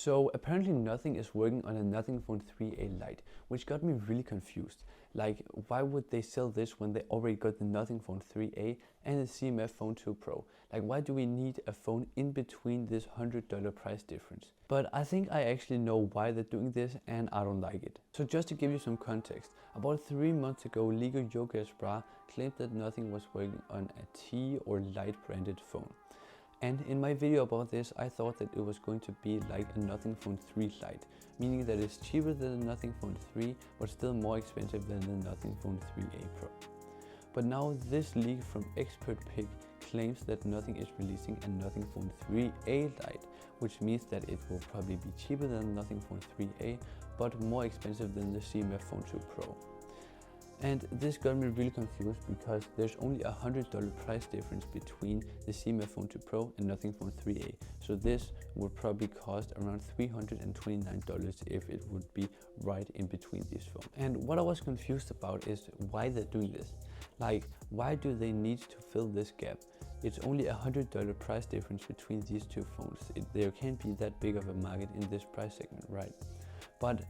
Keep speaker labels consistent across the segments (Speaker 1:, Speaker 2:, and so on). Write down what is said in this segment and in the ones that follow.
Speaker 1: So apparently nothing is working on a Nothing Phone 3a Lite, which got me really confused. Like, why would they sell this when they already got the Nothing Phone 3a and the CMF Phone 2 Pro? Like, why do we need a phone in between this $100 price difference? But I think I actually know why they're doing this, and I don't like it. So just to give you some context, about 3 months ago, Ligo Yogesh Bra claimed that nothing was working on a T or Lite branded phone. And in my video about this, I thought that it was going to be like a Nothing Phone 3 Lite, meaning that it's cheaper than the Nothing Phone 3, but still more expensive than the Nothing Phone 3a Pro. But now this leak from Expert Pic claims that Nothing is releasing a Nothing Phone 3a Lite, which means that it will probably be cheaper than the Nothing Phone 3a, but more expensive than the CMF Phone 2 Pro. And this got me really confused because there's only a $100 price difference between the CMF Phone 2 Pro and Nothing Phone 3a. So this would probably cost around $329 if it would be right in between these phones. And what I was confused about is why they're doing this. Like, why do they need to fill this gap? It's only a $100 price difference between these two phones. There can't be that big of a market in this price segment, right? But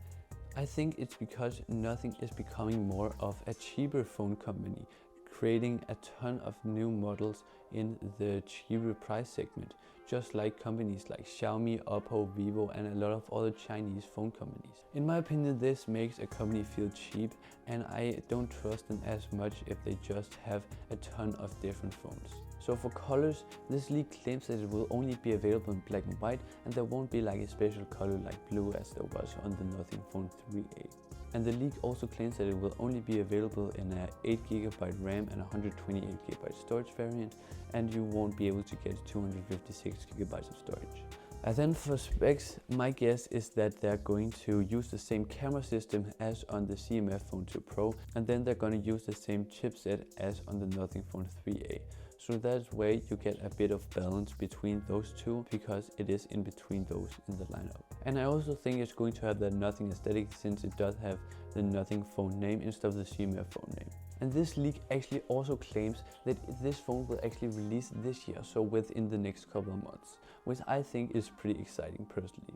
Speaker 1: I think it's because Nothing is becoming more of a cheaper phone company, creating a ton of new models in the cheaper price segment, just like companies like Xiaomi, Oppo, Vivo, and a lot of other Chinese phone companies. In my opinion, this makes a company feel cheap, and I don't trust them as much if they just have a ton of different phones. So for colors, this leak claims that it will only be available in black and white, and there won't be like a special color like blue as there was on the Nothing Phone 3a. And the leak also claims that it will only be available in a 8GB RAM and 128GB storage variant, and you won't be able to get 256GB of storage. And then for specs, my guess is that they're going to use the same camera system as on the CMF Phone 2 Pro, and then they're going to use the same chipset as on the Nothing Phone 3a. So that way you get a bit of balance between those two, because it is in between those in the lineup. And I also think it's going to have that Nothing aesthetic, since it does have the Nothing Phone name instead of the CMF Phone name. And this leak actually also claims that this phone will actually release this year, so within the next couple of months, which I think is pretty exciting personally.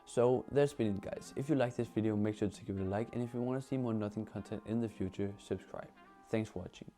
Speaker 1: So that's been it, guys. If you like this video, make sure to give it a like, and if you want to see more Nothing content in the future, subscribe. Thanks for watching.